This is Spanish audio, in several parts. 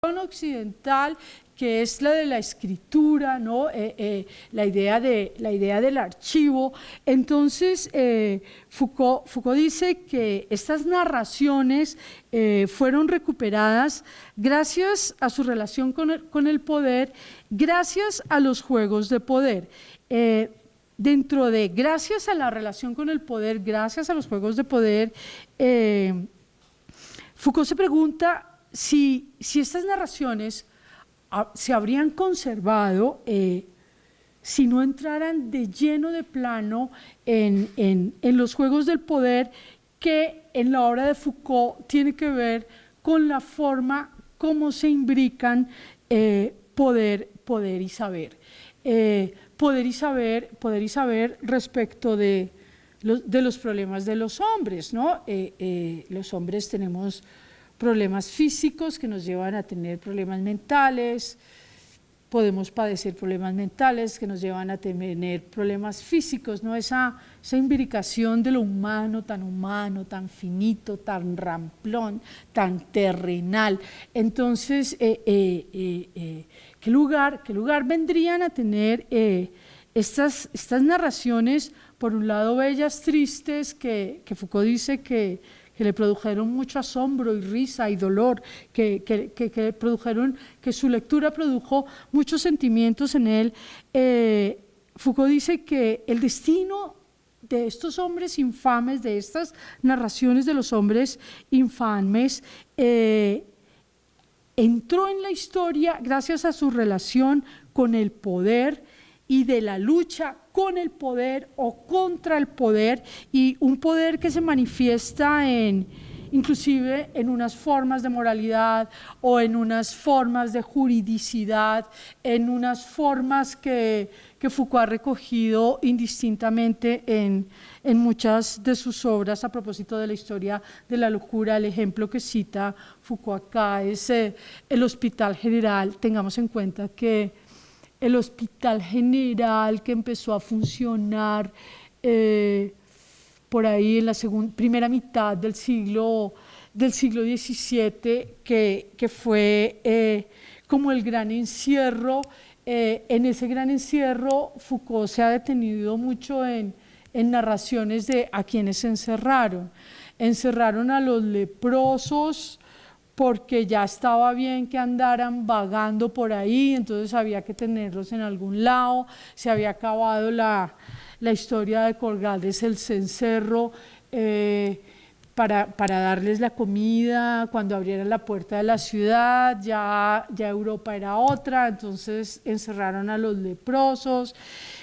occidental, que es la de la escritura, ¿no? La idea del archivo. Entonces, Foucault dice que estas narraciones fueron recuperadas gracias a su relación con el poder, gracias a los juegos de poder. Dentro de gracias a la relación con el poder, gracias a los juegos de poder, Foucault se pregunta si estas narraciones se habrían conservado si no entraran de lleno de plano en los juegos del poder, que en la obra de Foucault tiene que ver con la forma como se imbrican poder y saber. Poder y saber respecto de los problemas de los hombres, ¿no? Los hombres tenemos problemas físicos que nos llevan a tener problemas mentales, podemos padecer problemas mentales que nos llevan a tener problemas físicos, ¿no? Esa imbricación de lo humano, tan finito, tan ramplón, tan terrenal. Entonces, ¿qué lugar vendrían a tener estas narraciones, por un lado bellas, tristes, que Foucault dice que le produjeron mucho asombro y risa y dolor, que produjeron, que su lectura produjo muchos sentimientos en él? Foucault dice que el destino de estos hombres infames, de estas narraciones de los hombres infames, entró en la historia gracias a su relación con el poder y de la lucha con el poder o contra el poder, y un poder que se manifiesta inclusive en unas formas de moralidad o en unas formas de juridicidad, en unas formas que Foucault ha recogido indistintamente en muchas de sus obras a propósito de la historia de la locura. El ejemplo que cita Foucault acá es el Hospital General. Tengamos en cuenta que el Hospital General, que empezó a funcionar por ahí en la primera mitad del siglo XVII, que fue como el gran encierro. En ese gran encierro, Foucault se ha detenido mucho en narraciones de a quienes se encerraron. Encerraron a los leprosos, porque ya estaba bien que andaran vagando por ahí, entonces había que tenerlos en algún lado. Se había acabado la historia de colgarles el cencerro para darles la comida cuando abrieran la puerta de la ciudad. Ya Europa era otra, entonces encerraron a los leprosos,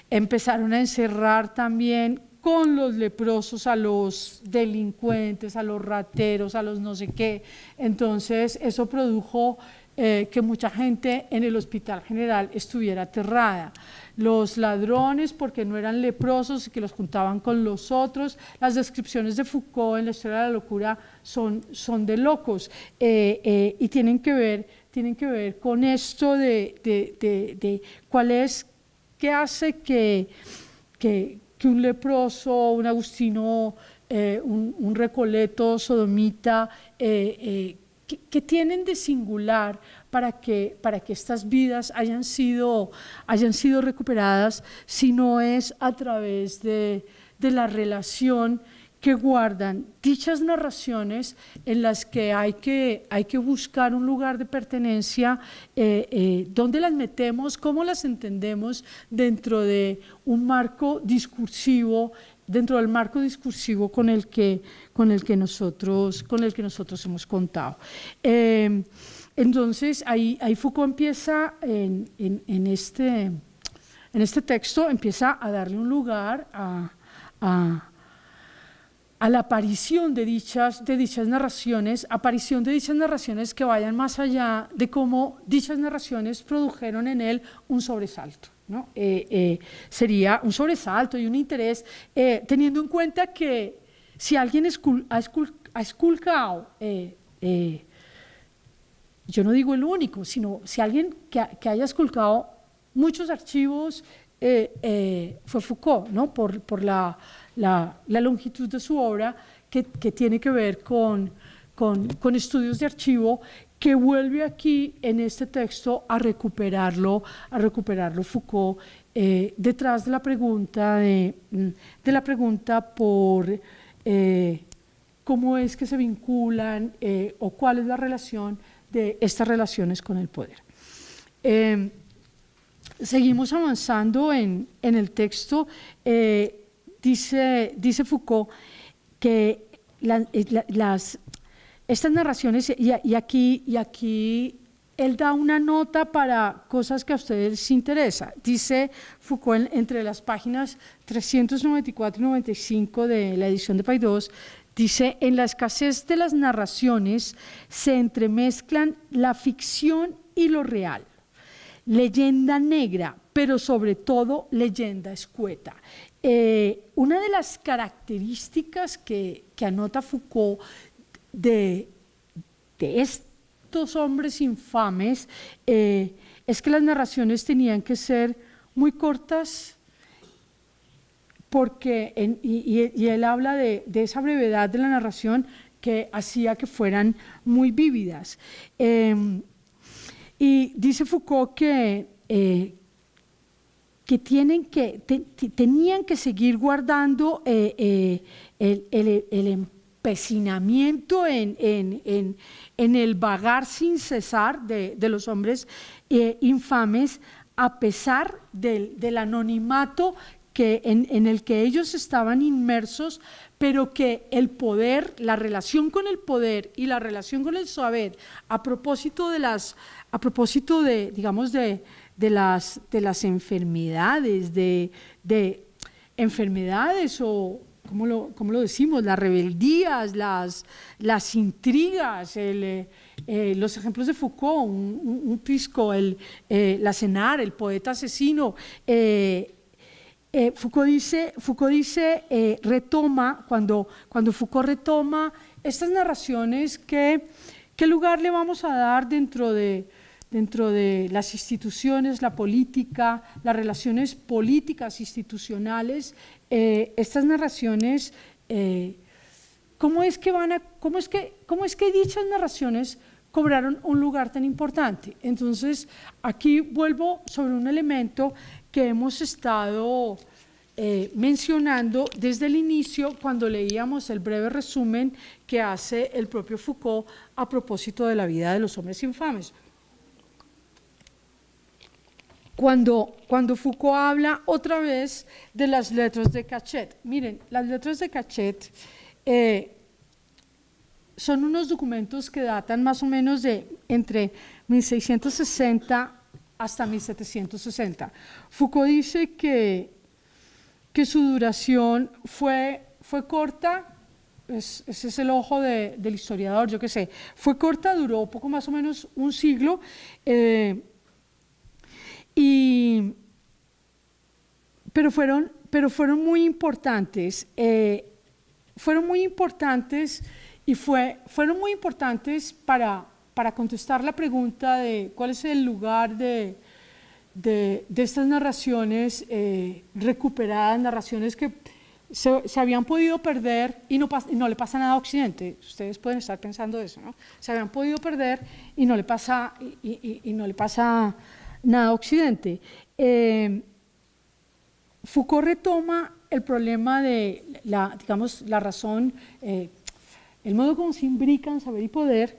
empezaron a encerrar también con los leprosos a los delincuentes, a los rateros, a los no sé qué. Entonces eso produjo que mucha gente en el Hospital General estuviera aterrada. Los ladrones, porque no eran leprosos y que los juntaban con los otros. Las descripciones de Foucault en la historia de la locura son de locos, y tienen que ver con esto de cuál es, qué hace que un leproso, un agustino, un recoleto sodomita, ¿qué tienen de singular para que estas vidas hayan sido recuperadas, si no es a través de la relación que guardan dichas narraciones, en las que hay que buscar un lugar de pertenencia, dónde las metemos, cómo las entendemos dentro de un marco discursivo, dentro del marco discursivo con el que nosotros hemos contado. Entonces ahí Foucault empieza en este texto, empieza a darle un lugar a la aparición de dichas narraciones, que vayan más allá de cómo dichas narraciones produjeron en él un sobresalto, ¿no? Sería un sobresalto y un interés, teniendo en cuenta que si alguien ha esculcado, yo no digo el único, sino si alguien que haya esculcado muchos archivos, fue Foucault, ¿no? Por la longitud de su obra, que tiene que ver con estudios de archivo, que vuelve aquí en este texto a recuperarlo Foucault, detrás de la pregunta por cómo es que se vinculan o cuál es la relación de estas relaciones con el poder. Seguimos avanzando en el texto. Dice Foucault que estas narraciones, y aquí él da una nota para cosas que a ustedes les interesa. Dice Foucault entre las páginas 394 y 95 de la edición de Paidós, dice: en la escasez de las narraciones se entremezclan la ficción y lo real, leyenda negra, pero sobre todo leyenda escueta. Una de las características que anota Foucault de estos hombres infames es que las narraciones tenían que ser muy cortas, porque y él habla de esa brevedad de la narración que hacía que fueran muy vívidas. Y dice Foucault que tenían que seguir guardando el empecinamiento en el vagar sin cesar de los hombres infames, a pesar del anonimato en el que ellos estaban inmersos, pero que el poder, la relación con el poder y la relación con el saber, a propósito de las enfermedades, de enfermedades o, ¿cómo lo decimos?, las rebeldías, las intrigas, los ejemplos de Foucault, un pisco, la cenar, el poeta asesino. Foucault dice, retoma, cuando Foucault retoma estas narraciones, ¿qué lugar le vamos a dar dentro de las instituciones, la política, las relaciones políticas institucionales? Estas narraciones, ¿cómo es que dichas narraciones cobraron un lugar tan importante? Entonces, aquí vuelvo sobre un elemento que hemos estado mencionando desde el inicio, cuando leíamos el breve resumen que hace el propio Foucault a propósito de la vida de los hombres infames. Cuando Foucault habla otra vez de las lettres de Cachet, miren, las lettres de Cachet son unos documentos que datan más o menos de entre 1660 hasta 1760. Foucault dice que su duración fue corta. Ese es el ojo del historiador, yo qué sé. Fue corta, duró poco más o menos un siglo. Pero fueron muy importantes. Fueron muy importantes para contestar la pregunta de cuál es el lugar de estas narraciones recuperadas, narraciones que se habían podido perder y no le pasa nada a Occidente. Ustedes pueden estar pensando eso, ¿no? Se habían podido perder y no le pasa nada a Occidente. Foucault retoma el problema de la razón, el modo como se imbrican saber y poder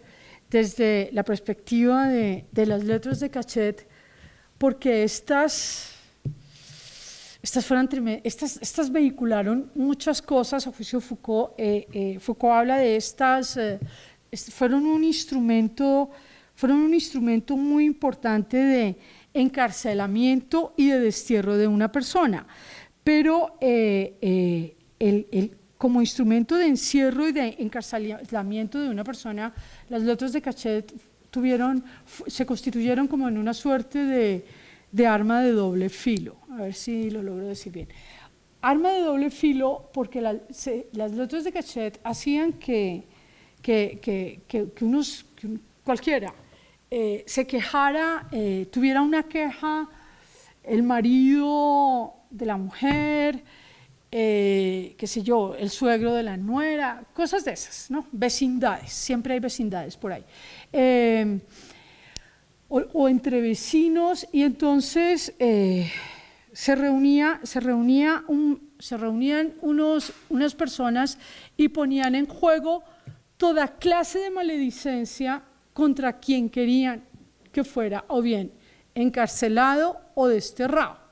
desde la perspectiva de las letras de Cachet, porque estas vehicularon muchas cosas a juicio de Foucault. Foucault habla de estas, fueron un instrumento muy importante de encarcelamiento y de destierro de una persona, pero como instrumento de encierro y de encarcelamiento de una persona, las letras de Cachet se constituyeron como en una suerte de arma de doble filo. A ver si lo logro decir bien. Arma de doble filo porque las letras de Cachet hacían que cualquiera se quejara, tuviera una queja, el marido de la mujer, qué sé yo, el suegro de la nuera, cosas de esas, ¿no? Vecindades, siempre hay vecindades por ahí. O entre vecinos, y entonces se reunían unas personas y ponían en juego toda clase de maledicencia contra quien querían que fuera o bien encarcelado o desterrado.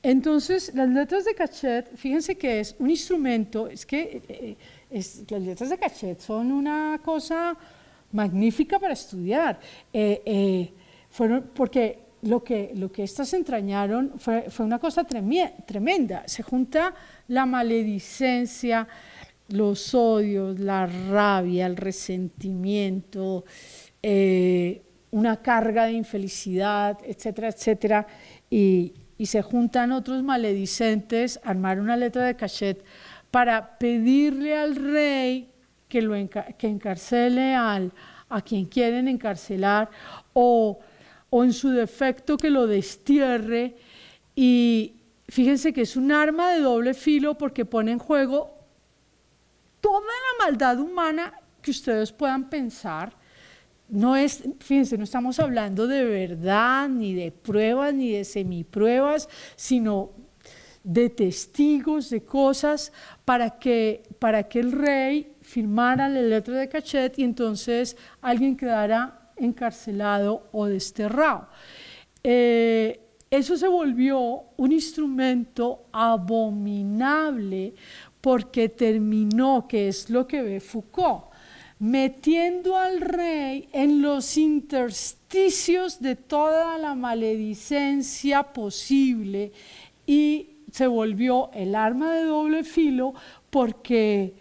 Entonces, las letras de cachet, fíjense que es un instrumento, las letras de cachet son una cosa magnífica para estudiar, porque lo que estas entrañaron fue una cosa tremenda. Se junta la maledicencia, los odios, la rabia, el resentimiento, una carga de infelicidad, etcétera, etcétera, y se juntan otros maledicentes a armar una letra de cachet para pedirle al rey que encarcele a quien quieren encarcelar, o en su defecto que lo destierre. Y fíjense que es un arma de doble filo porque pone en juego toda la maldad humana que ustedes puedan pensar. Fíjense, no estamos hablando de verdad, ni de pruebas, ni de semipruebas, sino de testigos, de cosas, para que el rey firmara la letra de cachet y entonces alguien quedara encarcelado o desterrado. Eso se volvió un instrumento abominable porque terminó, que es lo que ve Foucault, metiendo al rey en los intersticios de toda la maledicencia posible, y se volvió el arma de doble filo porque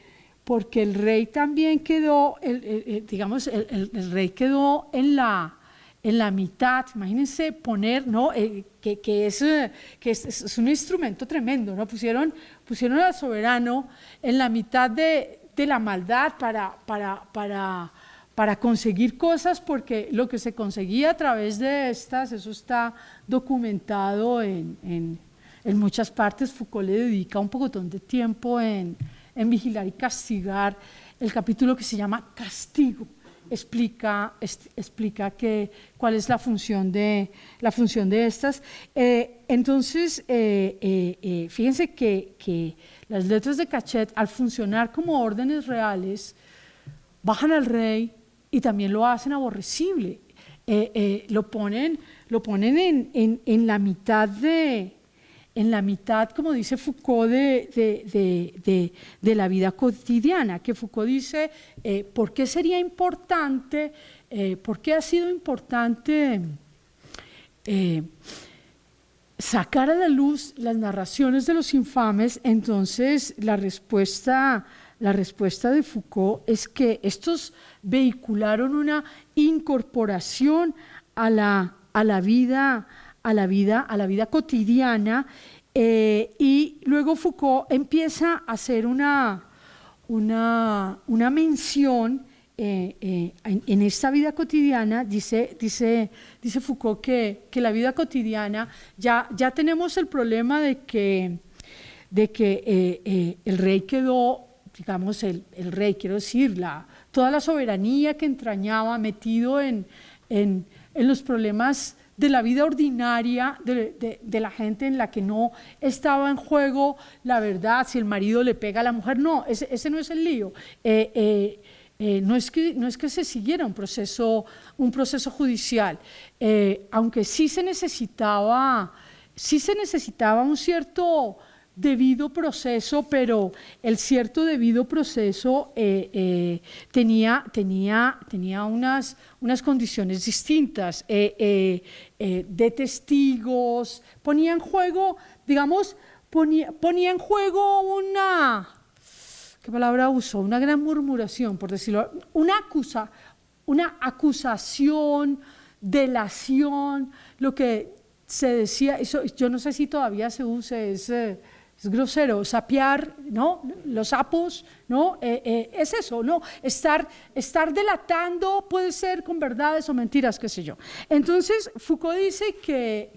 el rey también quedó, digamos, el rey quedó en la mitad. Imagínense poner, ¿no? que es un instrumento tremendo, ¿no? Pusieron al soberano en la mitad de la maldad para conseguir cosas, porque lo que se conseguía a través de estas, eso está documentado en muchas partes. Foucault le dedica un pocotón de tiempo en Vigilar y Castigar. El capítulo que se llama Castigo explica cuál es la función de estas. Entonces, fíjense que las letras de cachet, al funcionar como órdenes reales, bajan al rey y también lo hacen aborrecible. Lo ponen en la mitad, como dice Foucault, de la vida cotidiana, que Foucault dice, ¿por qué sería importante, por qué ha sido importante sacar a la luz las narraciones de los infames? Entonces, la respuesta de Foucault es que estos vehicularon una incorporación a la vida cotidiana, y luego Foucault empieza a hacer una mención en esta vida cotidiana. Dice Foucault que la vida cotidiana, ya tenemos el problema de que el rey quedó, digamos, el rey, quiero decir, toda la soberanía que entrañaba, metido en los problemas de la vida ordinaria de la gente, en la que no estaba en juego la verdad, si el marido le pega a la mujer. No, ese no es el lío. No es que se siguiera un proceso judicial, aunque sí se necesitaba un cierto debido proceso, pero el cierto debido proceso tenía unas condiciones distintas, de testigos. Ponía en juego, digamos, ponía en juego ¿qué palabra uso? Una gran murmuración, por decirlo, una acusación, delación, lo que se decía. Eso, yo no sé si todavía se usa, es grosero, sapear, ¿no? Los sapos, ¿no? Es eso, ¿no? Estar delatando, puede ser con verdades o mentiras, qué sé yo. Entonces, Foucault dice que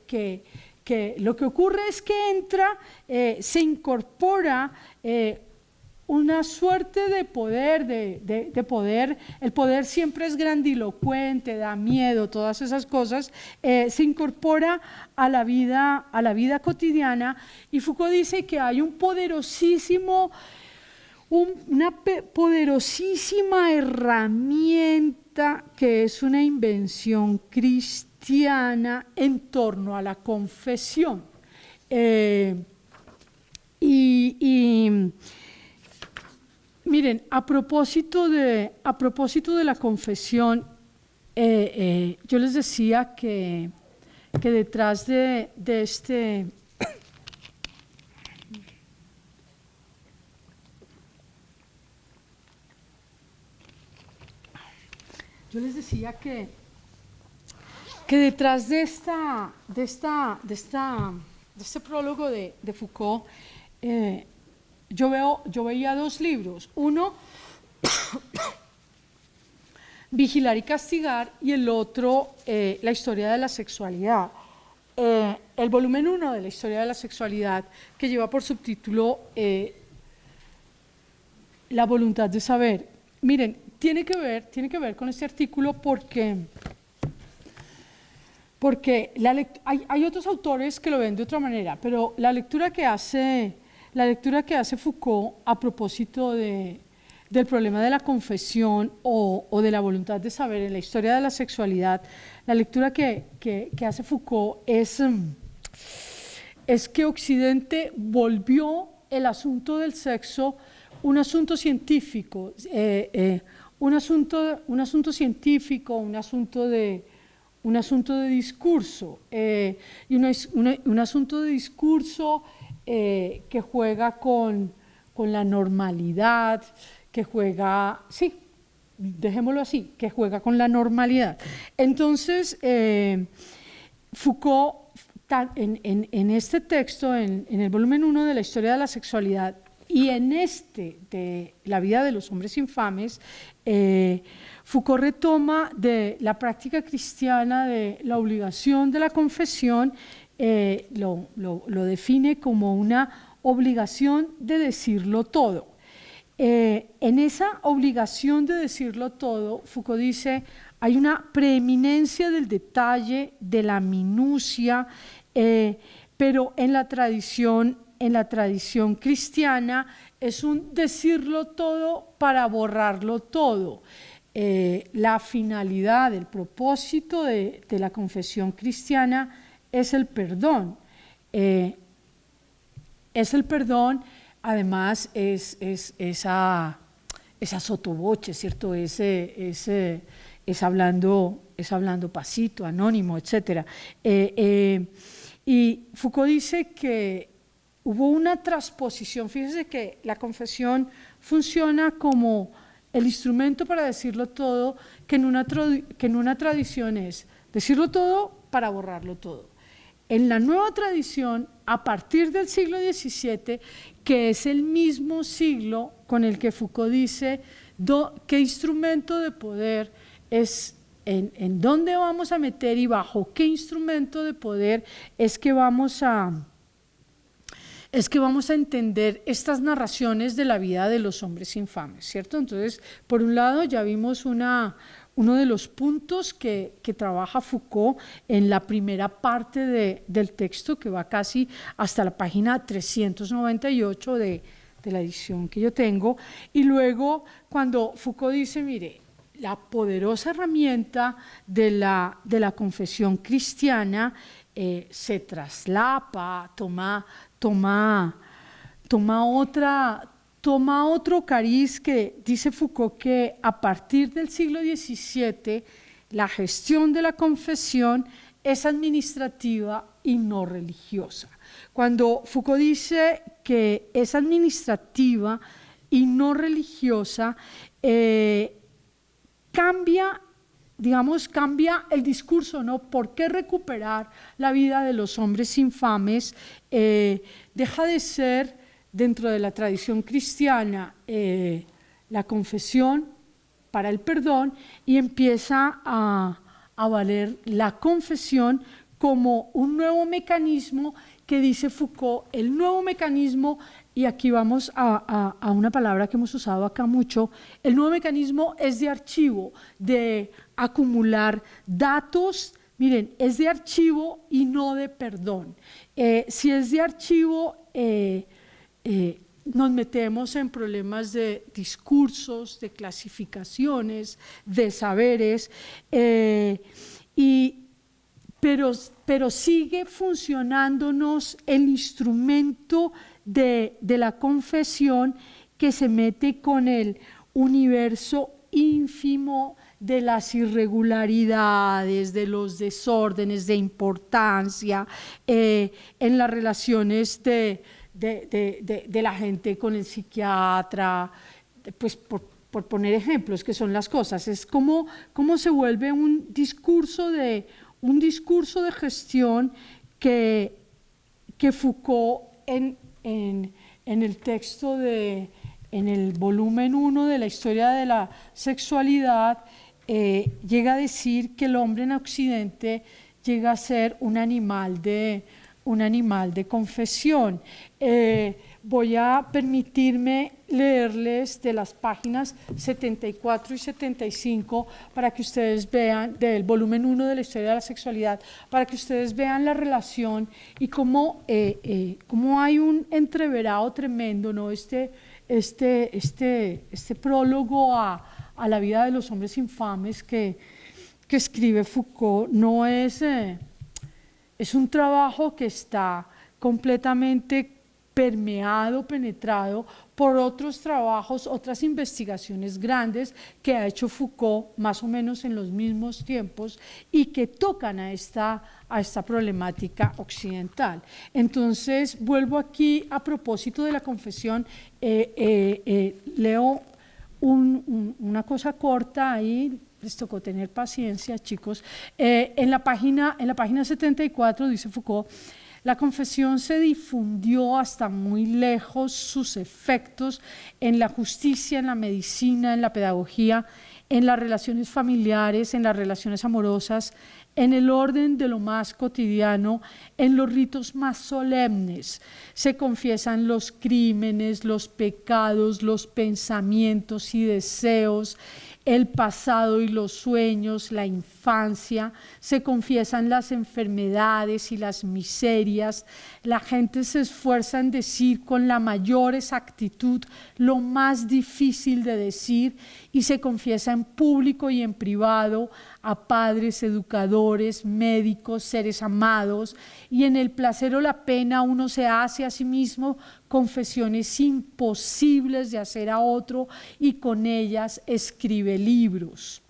que lo que ocurre es que entra, se incorpora una suerte de poder, de poder. El poder siempre es grandilocuente, da miedo, todas esas cosas, se incorpora a la vida cotidiana, y Foucault dice que hay una poderosísima herramienta que es una invención cristiana en torno a la confesión. Miren, a propósito de la confesión, yo les decía que detrás de este... Yo les decía que detrás de este prólogo de Foucault, yo veía dos libros. Uno, Vigilar y castigar, y el otro, La historia de la sexualidad. El volumen 1 de la historia de la sexualidad, que lleva por subtítulo La voluntad de saber. Miren, tiene que ver con este artículo porque hay otros autores que lo ven de otra manera, pero la lectura que hace Foucault a propósito del problema de la confesión o de la voluntad de saber en la historia de la sexualidad, la lectura que hace Foucault es que Occidente volvió el asunto del sexo un asunto científico, un asunto científico, un asunto de discurso, y un asunto de discurso que juega con la normalidad, que juega, sí, dejémoslo así, que juega con la normalidad. Entonces, Foucault, en este texto, en el volumen 1 de la historia de la sexualidad, y en este de la vida de los hombres infames, Foucault retoma de la práctica cristiana de la obligación de la confesión, lo define como una obligación de decirlo todo. En esa obligación de decirlo todo, Foucault dice, hay una preeminencia del detalle, de la minucia, pero en la tradición cristiana es un decirlo todo para borrarlo todo. La finalidad, el propósito de la confesión cristiana es el perdón. Además es esa sotoboche, ¿cierto? Es hablando pasito, anónimo, etc. Y Foucault dice que hubo una transposición. Fíjese que la confesión funciona como el instrumento para decirlo todo, que en una tradición es decirlo todo para borrarlo todo. En la nueva tradición, a partir del siglo XVII, que es el mismo siglo con el que Foucault dice qué instrumento de poder es, en dónde vamos a meter y bajo qué instrumento de poder es que vamos a entender estas narraciones de la vida de los hombres infames, ¿cierto? Entonces, por un lado, ya vimos uno de los puntos que trabaja Foucault en la primera parte del texto, que va casi hasta la página 398 de la edición que yo tengo, y luego cuando Foucault dice, mire, la poderosa herramienta de la confesión cristiana se traslapa, toma otro cariz, que dice Foucault que a partir del siglo XVII la gestión de la confesión es administrativa y no religiosa. Cuando Foucault dice que es administrativa y no religiosa, cambia el discurso, ¿no? ¿Por qué recuperar la vida de los hombres infames? Deja de ser, dentro de la tradición cristiana, la confesión para el perdón, y empieza a valer la confesión como un nuevo mecanismo que dice Foucault, el nuevo mecanismo, y aquí vamos a una palabra que hemos usado acá mucho, el nuevo mecanismo es de archivo, de acumular datos. Miren, es de archivo y no de perdón. Si es de archivo, nos metemos en problemas de discursos, de clasificaciones, de saberes, pero sigue funcionándonos el instrumento de la confesión que se mete con el universo ínfimo de las irregularidades, de los desórdenes de importancia, en las relaciones de la gente con el psiquiatra, pues por poner ejemplos, que son las cosas. Es como se vuelve un discurso de gestión que Foucault en el texto en el volumen 1 de la historia de la sexualidad, llega a decir que el hombre en Occidente llega a ser un animal de confesión. Voy a permitirme leerles de las páginas 74 y 75 para que ustedes vean, del volumen 1 de la historia de la sexualidad, para que ustedes vean la relación y cómo hay un entreverado tremendo, ¿no? Este prólogo a la vida de los hombres infames que escribe Foucault no es un trabajo que está completamente permeado, penetrado por otros trabajos, otras investigaciones grandes que ha hecho Foucault más o menos en los mismos tiempos y que tocan a esta problemática occidental. Entonces, vuelvo aquí a propósito de la confesión, leo una cosa corta ahí. Les tocó tener paciencia, chicos. En la página 74 dice Foucault: la confesión se difundió hasta muy lejos sus efectos en la justicia, en la medicina, en la pedagogía, en las relaciones familiares, en las relaciones amorosas, en el orden de lo más cotidiano, en los ritos más solemnes. Se confiesan los crímenes, los pecados, los pensamientos y deseos, el pasado y los sueños, la infancia, se confiesan las enfermedades y las miserias. La gente se esfuerza en decir con la mayor exactitud lo más difícil de decir y se confiesa en público y en privado a padres, educadores, médicos, seres amados, y en el placer o la pena uno se hace a sí mismo confesiones imposibles de hacer a otro y con ellas escribe libros.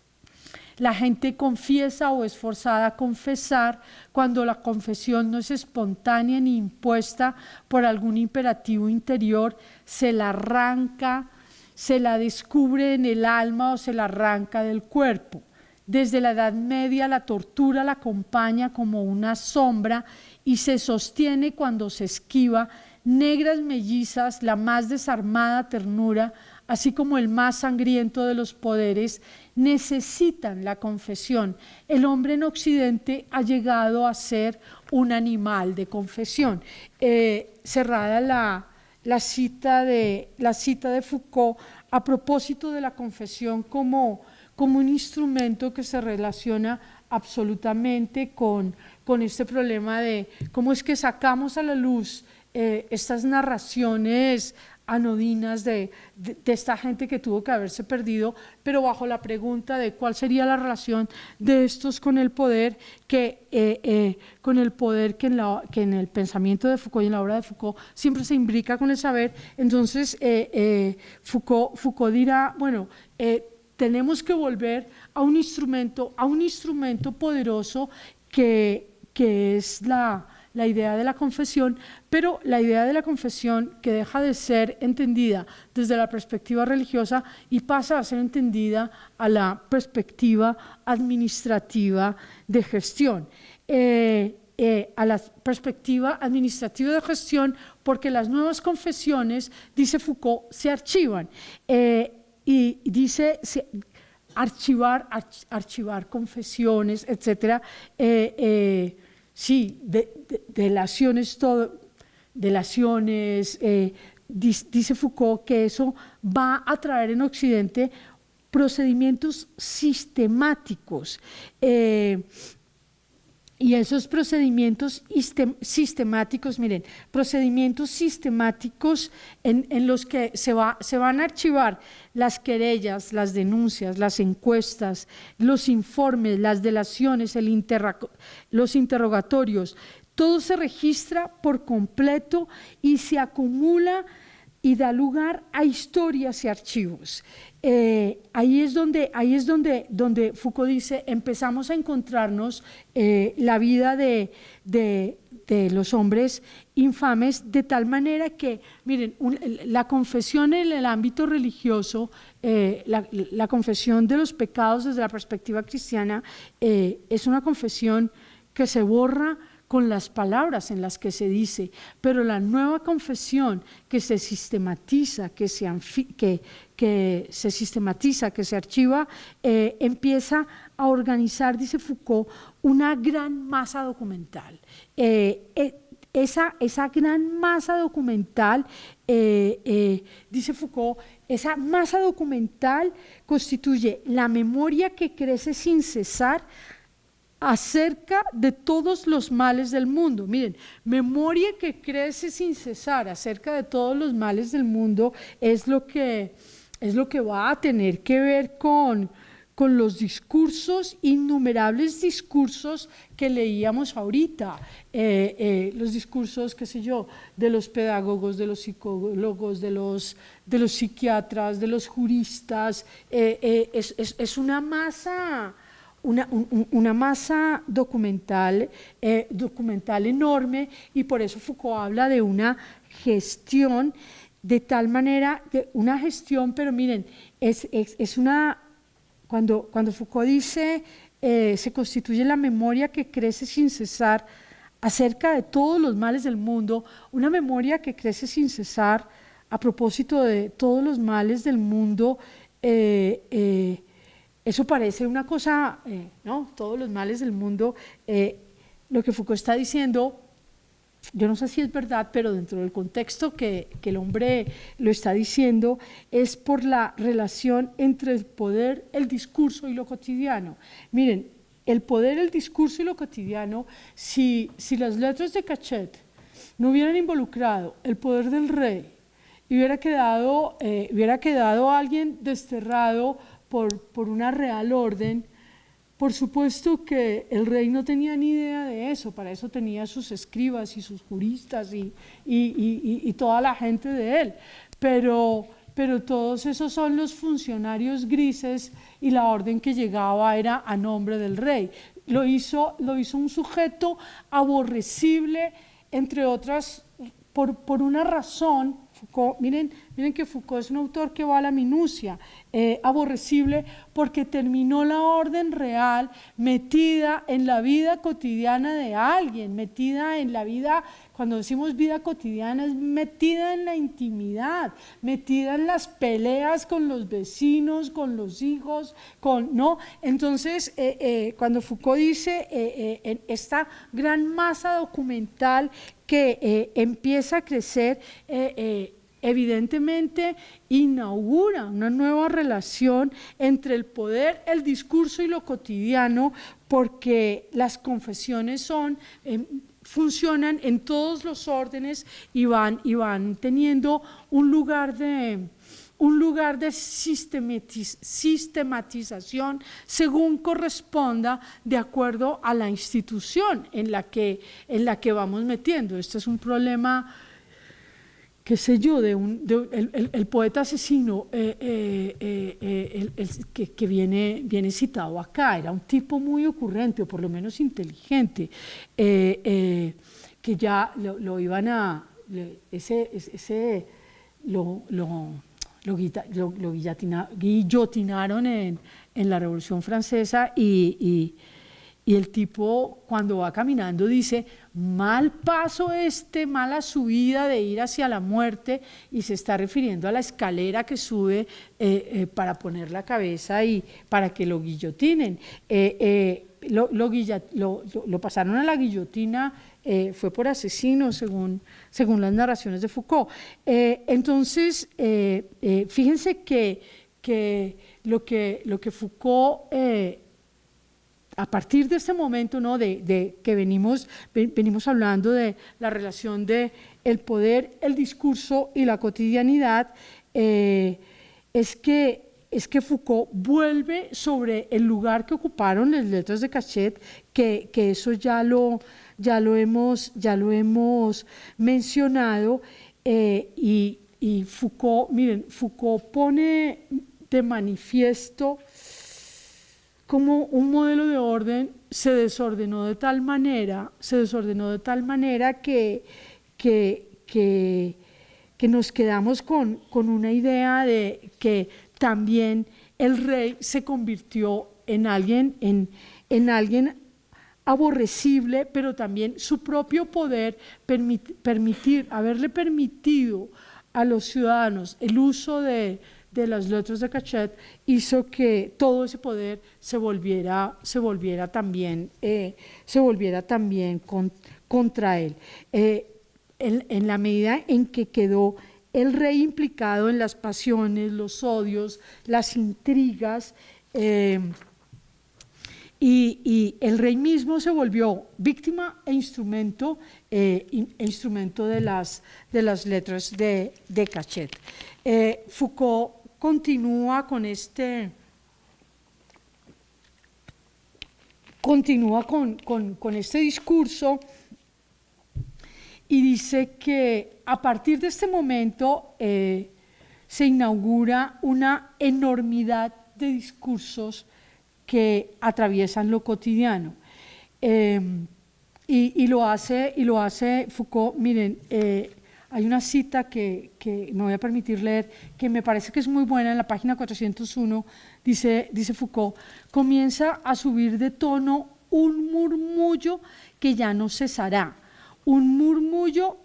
La gente confiesa o es forzada a confesar cuando la confesión no es espontánea ni impuesta por algún imperativo interior, se la arranca, se la descubre en el alma o se la arranca del cuerpo. Desde la Edad Media la tortura la acompaña como una sombra y se sostiene cuando se esquiva. Negras mellizas, la más desarmada ternura, así como el más sangriento de los poderes, necesitan la confesión. El hombre en Occidente ha llegado a ser un animal de confesión. Cerrada la cita de Foucault a propósito de la confesión como un instrumento que se relaciona absolutamente con este problema de cómo es que sacamos a la luz estas narraciones anodinas de esta gente que tuvo que haberse perdido, pero bajo la pregunta de cuál sería la relación de estos con el poder, que en el pensamiento de Foucault y en la obra de Foucault siempre se imbrica con el saber. Entonces Foucault dirá, bueno, tenemos que volver a un instrumento poderoso que es la idea de la confesión, pero la idea de la confesión que deja de ser entendida desde la perspectiva religiosa y pasa a ser entendida a la perspectiva administrativa de gestión. A la perspectiva administrativa de gestión, porque las nuevas confesiones, dice Foucault, se archivan. Y dice archivar confesiones, etcétera, sí, delaciones, dice Foucault que eso va a traer en Occidente procedimientos sistemáticos. Y esos procedimientos sistemáticos, miren, procedimientos sistemáticos en los que se van a archivar las querellas, las denuncias, las encuestas, los informes, las delaciones, los interrogatorios. Todo se registra por completo y se acumula y da lugar a historias y archivos. Ahí es donde Foucault dice, empezamos a encontrarnos la vida de los hombres infames, de tal manera que, miren, la confesión en el ámbito religioso, la confesión de los pecados desde la perspectiva cristiana, es una confesión que se borra con las palabras en las que se dice, pero la nueva confesión que se sistematiza, que se archiva, empieza a organizar, dice Foucault, una gran masa documental. Esa gran masa documental, dice Foucault, esa masa documental constituye la memoria que crece sin cesar acerca de todos los males del mundo. Miren, memoria que crece sin cesar acerca de todos los males del mundo es lo que va a tener que ver con los discursos, innumerables discursos que leíamos ahorita, los discursos, qué sé yo, de los pedagogos, de los psicólogos, de los psiquiatras, de los juristas. Es una masa... Una masa documental enorme, y por eso Foucault habla de una gestión de tal manera, una gestión, pero miren, cuando Foucault dice se constituye la memoria que crece sin cesar acerca de todos los males del mundo, una memoria que crece sin cesar a propósito de todos los males del mundo. Eso parece una cosa, ¿no? Todos los males del mundo. Lo que Foucault está diciendo, yo no sé si es verdad, pero dentro del contexto que el hombre lo está diciendo, es por la relación entre el poder, el discurso y lo cotidiano. Miren, el poder, el discurso y lo cotidiano, si las letras de Cachet no hubieran involucrado el poder del rey, y hubiera quedado alguien desterrado por una real orden, por supuesto que el rey no tenía ni idea de eso, para eso tenía sus escribas y sus juristas y toda la gente de él, pero todos esos son los funcionarios grises y la orden que llegaba era a nombre del rey. Lo hizo un sujeto aborrecible, entre otras, por una razón. Foucault, miren que Foucault es un autor que va a la minucia, aborrecible porque terminó la orden real metida en la vida cotidiana de alguien, metida en la vida, cuando decimos vida cotidiana, es metida en la intimidad, metida en las peleas con los vecinos, con los hijos, ¿no? Entonces, cuando Foucault dice en esta gran masa documental que empieza a crecer, evidentemente inaugura una nueva relación entre el poder, el discurso y lo cotidiano, porque las confesiones funcionan en todos los órdenes y van teniendo un lugar de sistematización según corresponda de acuerdo a la institución en la que vamos metiendo. Este es un problema, qué sé yo, el poeta asesino que viene citado acá, era un tipo muy ocurrente, o por lo menos inteligente, que ya lo iban a... Lo guillotinaron en la Revolución Francesa y el tipo, cuando va caminando, dice: mal paso mala subida de ir hacia la muerte, y se está refiriendo a la escalera que sube para poner la cabeza y para que lo guillotinen. lo pasaron a la guillotina, fue por asesino, según las narraciones de Foucault. Entonces, fíjense que lo que Foucault, a partir de este momento, ¿no? de que venimos hablando de la relación de el poder, el discurso y la cotidianidad, es que Foucault vuelve sobre el lugar que ocuparon las letras de Cachet, que eso ya lo hemos mencionado, y Foucault, miren, Foucault pone de manifiesto cómo un modelo de orden se desordenó de tal manera que nos quedamos con una idea de que también el rey se convirtió en alguien aborrecible, pero también su propio poder, haberle permitido a los ciudadanos el uso de las letras de Cachet, hizo que todo ese poder se volviera también contra él. En la medida en que quedó el rey implicado en las pasiones, los odios, las intrigas, y el rey mismo se volvió víctima e instrumento de las letras de Cachet. Foucault continúa con este discurso y dice que a partir de este momento se inaugura una enormidad de discursos que atraviesan lo cotidiano. Y lo hace Foucault. Miren, hay una cita que me voy a permitir leer, que me parece que es muy buena, en la página 401, dice Foucault: comienza a subir de tono un murmullo que ya no cesará, un murmullo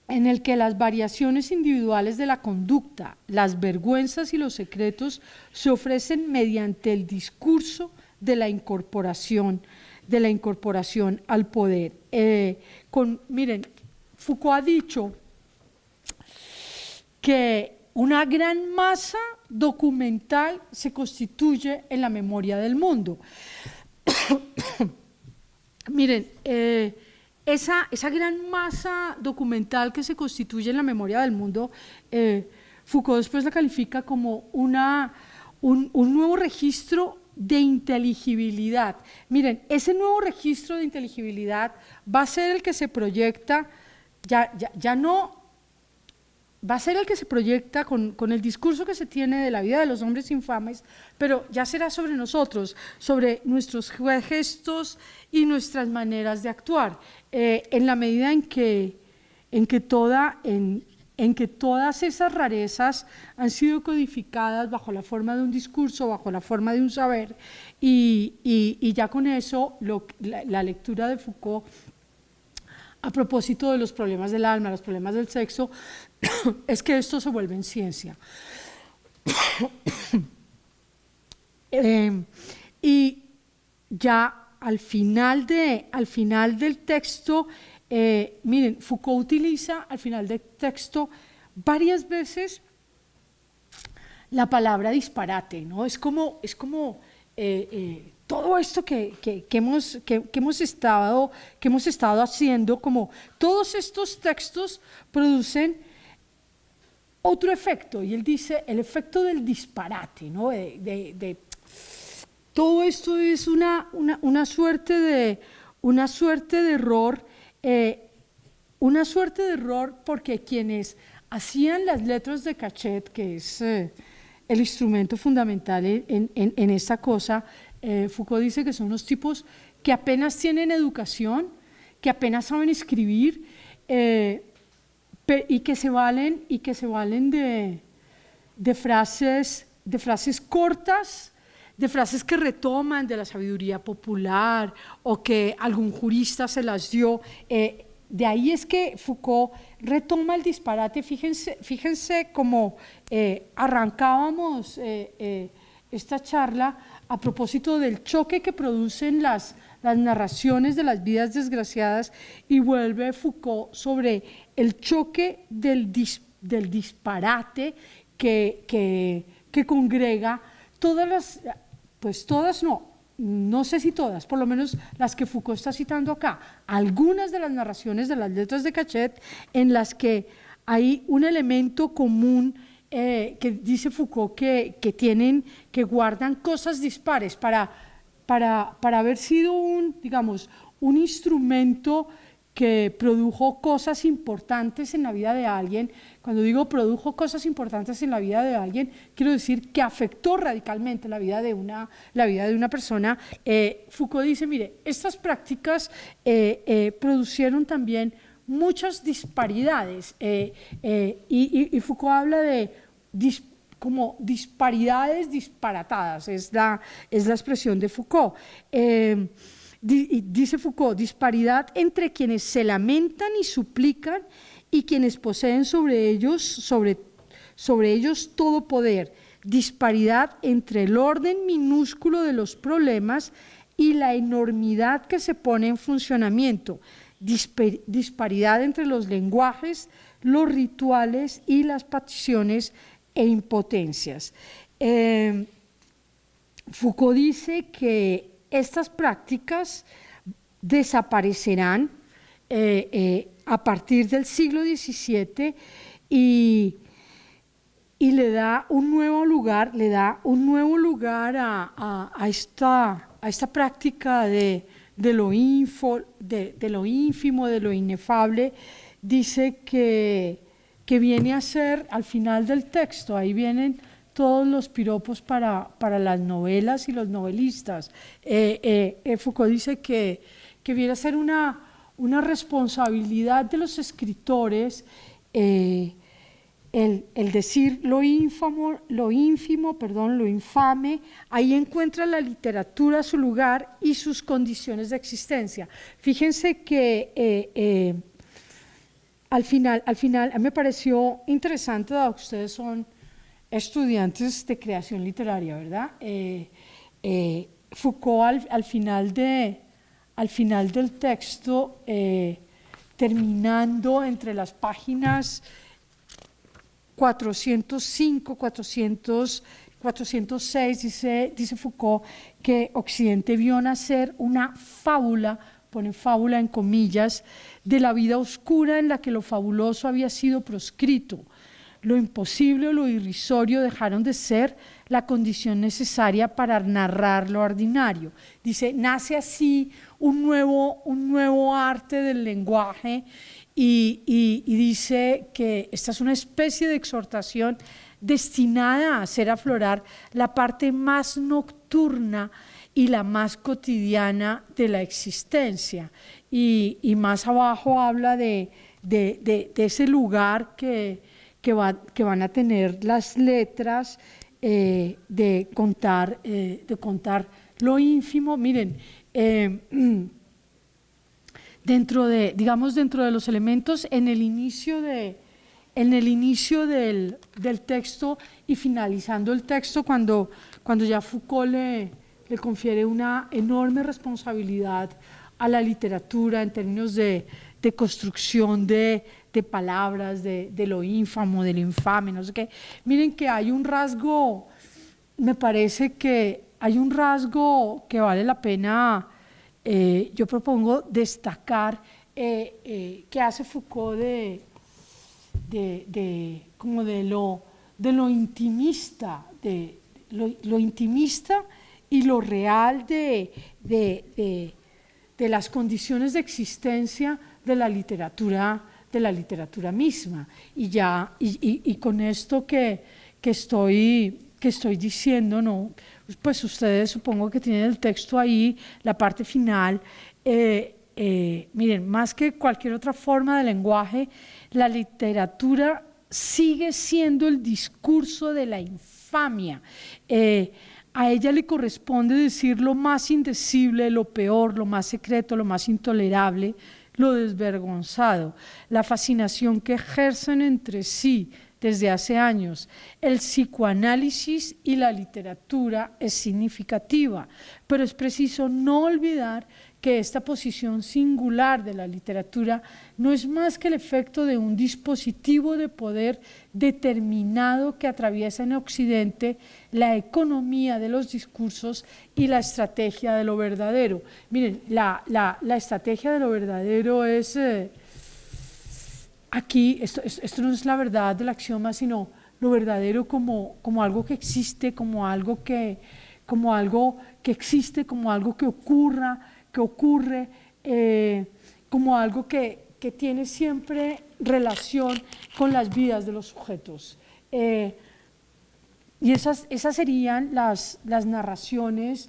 en el que las variaciones individuales de la conducta, las vergüenzas y los secretos se ofrecen mediante el discurso de la incorporación al poder. Miren, Foucault ha dicho que una gran masa documental se constituye en la memoria del mundo. Miren, esa gran masa documental que se constituye en la memoria del mundo, Foucault después la califica como un nuevo registro de inteligibilidad. Miren, ese nuevo registro de inteligibilidad va a ser el que se proyecta, ya no va a ser el que se proyecta con el discurso que se tiene de la vida de los hombres infames, pero ya será sobre nosotros, sobre nuestros gestos y nuestras maneras de actuar, en la medida en que todas esas rarezas han sido codificadas bajo la forma de un discurso, bajo la forma de un saber, y ya con eso la lectura de Foucault a propósito de los problemas del alma, los problemas del sexo, es que esto se vuelve en ciencia. Y ya al final del texto, miren, Foucault utiliza al final del texto varias veces la palabra disparate, ¿no? Es como todo esto que hemos estado haciendo, como todos estos textos producen otro efecto, y él dice el efecto del disparate, ¿no? Todo esto es una suerte de error, porque quienes hacían las letras de Cachet, que es el instrumento fundamental en esta cosa, Foucault dice que son unos tipos que apenas tienen educación, que apenas saben escribir, y que se valen de frases cortas, de frases que retoman de la sabiduría popular o que algún jurista se las dio. De ahí es que Foucault retoma el disparate. Fíjense cómo arrancábamos esta charla a propósito del choque que producen las narraciones de las vidas desgraciadas, y vuelve Foucault sobre el choque del disparate que congrega todas no sé si todas, por lo menos las que Foucault está citando acá, algunas de las narraciones de las letras de Cachet en las que hay un elemento común que dice Foucault que guardan cosas dispares para haber sido un instrumento que produjo cosas importantes en la vida de alguien. Cuando digo produjo cosas importantes en la vida de alguien, quiero decir que afectó radicalmente la vida de una persona. Foucault dice, mire, estas prácticas producieron también muchas disparidades, y Foucault habla de como disparidades disparatadas, es la expresión de Foucault. Dice Foucault, disparidad entre quienes se lamentan y suplican y quienes poseen sobre ellos todo poder, disparidad entre el orden minúsculo de los problemas y la enormidad que se pone en funcionamiento, disparidad entre los lenguajes, los rituales y las pasiones e impotencias. Foucault dice que estas prácticas desaparecerán a partir del siglo XVII y le da un nuevo lugar, a esta práctica de lo ínfimo, de lo inefable. Dice que viene a ser, al final del texto, ahí vienen todos los piropos para las novelas y los novelistas. Foucault dice que viene a ser una responsabilidad de los escritores el decir lo ínfimo, lo infame. Ahí encuentra la literatura su lugar y sus condiciones de existencia. Fíjense que al final a mí me pareció interesante, dado que ustedes son estudiantes de creación literaria, ¿verdad? Foucault al final del texto, terminando entre las páginas 405, 406, dice Foucault que Occidente vio nacer una fábula, pone fábula en comillas, de la vida oscura en la que lo fabuloso había sido proscrito. Lo imposible o lo irrisorio dejaron de ser la condición necesaria para narrar lo ordinario. Dice, nace así un nuevo arte del lenguaje, y dice que esta es una especie de exhortación destinada a hacer aflorar la parte más nocturna y la más cotidiana de la existencia. Y más abajo habla de ese lugar que van a tener las letras, de contar lo ínfimo. Miren, dentro de los elementos en el inicio del texto y finalizando el texto, cuando ya Foucault le confiere una enorme responsabilidad a la literatura en términos de construcción de palabras, de lo ínfamo, de lo infame, no sé qué. Miren que hay un rasgo, me parece que hay un rasgo que vale la pena, yo propongo destacar, que hace Foucault de lo intimista, lo intimista y lo real de las condiciones de existencia de la literatura misma. Y con esto que estoy diciendo, ¿no? Pues ustedes supongo que tienen el texto ahí, la parte final. Miren, más que cualquier otra forma de lenguaje, la literatura sigue siendo el discurso de la infamia. A ella le corresponde decir lo más indecible, lo peor, lo más secreto, lo más intolerable, lo desvergonzado. La fascinación que ejercen entre sí desde hace años. El psicoanálisis y la literatura es significativa, pero es preciso no olvidar que esta posición singular de la literatura no es más que el efecto de un dispositivo de poder determinado que atraviesa en Occidente la economía de los discursos y la estrategia de lo verdadero. Miren, la estrategia de lo verdadero es, aquí, esto no es la verdad del axioma, sino lo verdadero como algo que existe, como algo que existe, como algo que ocurre, como algo que tiene siempre relación con las vidas de los sujetos. Y esas serían las narraciones,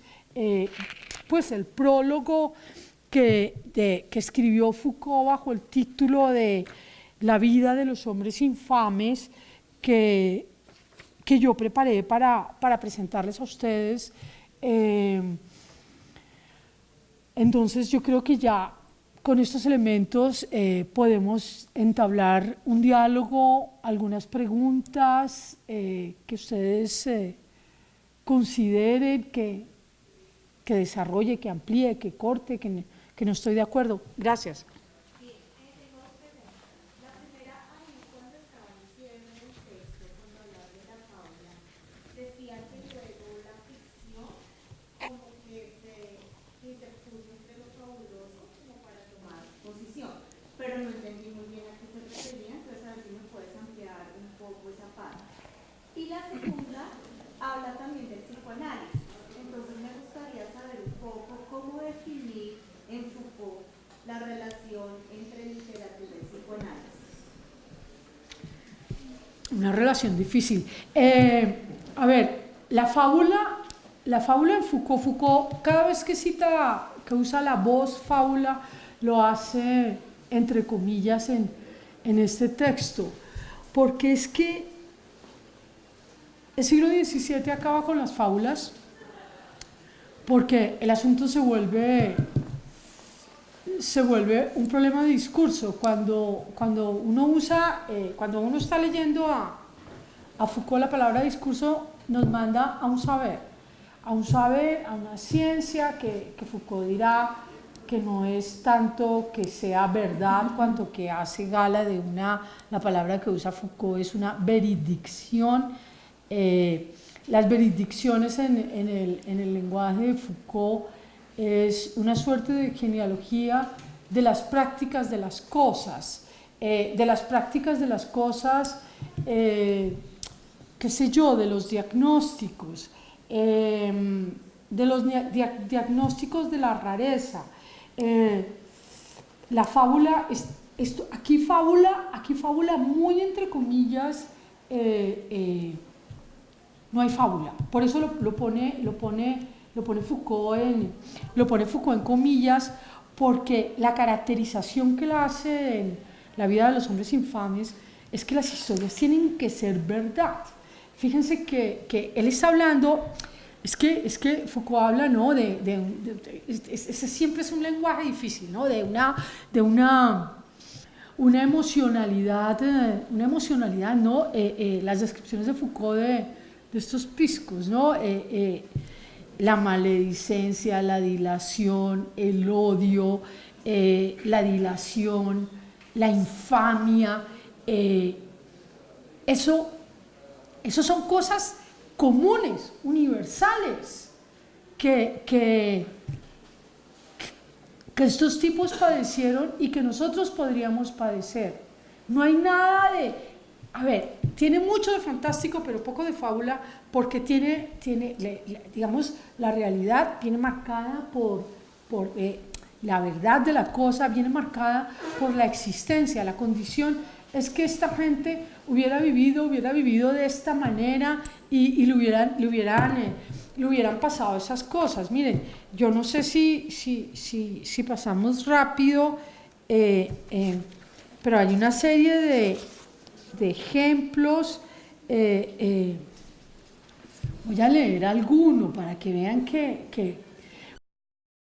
pues el prólogo que escribió Foucault bajo el título de La vida de los hombres infames, que yo preparé para presentarles a ustedes. Entonces yo creo que ya con estos elementos podemos entablar un diálogo, algunas preguntas que ustedes consideren, que desarrolle, que amplíe, que corte, que no estoy de acuerdo. Gracias. Pero no entendí muy bien a qué se refería, entonces a ver si me puedes ampliar un poco esa parte. Y la segunda habla también del psicoanálisis, entonces me gustaría saber un poco cómo definir en Foucault la relación entre literatura y psicoanálisis. Una relación difícil. A ver, la fábula en Foucault, cada vez que usa la voz fábula, lo hace entre comillas en este texto, porque es que el siglo XVII acaba con las fábulas, porque el asunto se vuelve un problema de discurso. Cuando uno está leyendo a Foucault, la palabra discurso nos manda a un saber, a una ciencia que Foucault dirá que no es tanto que sea verdad, cuanto que hace gala de la palabra que usa Foucault es una veridicción. Las veridicciones en el lenguaje de Foucault es una suerte de genealogía de las prácticas de las cosas, qué sé yo, de los diagnósticos, diagnósticos de la rareza. La fábula, aquí fábula muy entre comillas, no hay fábula, por eso lo pone Foucault en comillas, porque la caracterización que la hace en La vida de los hombres infames es que las historias tienen que ser verdad. Fíjense que él está hablando. Es que Foucault habla, ¿no? Ese siempre es un lenguaje difícil, ¿no? De una emocionalidad, ¿no? Las descripciones de Foucault de estos piscos, ¿no? La maledicencia, la dilación, el odio, la dilación, la infamia, eso son cosas comunes, universales, que estos tipos padecieron y que nosotros podríamos padecer. No hay nada tiene mucho de fantástico, pero poco de fábula, porque digamos, la realidad viene marcada por la verdad de la cosa, viene marcada por la existencia, la condición. Es que esta gente hubiera vivido de esta manera y le hubieran pasado esas cosas. Miren, yo no sé si pasamos rápido, pero hay una serie de ejemplos. Voy a leer alguno para que vean que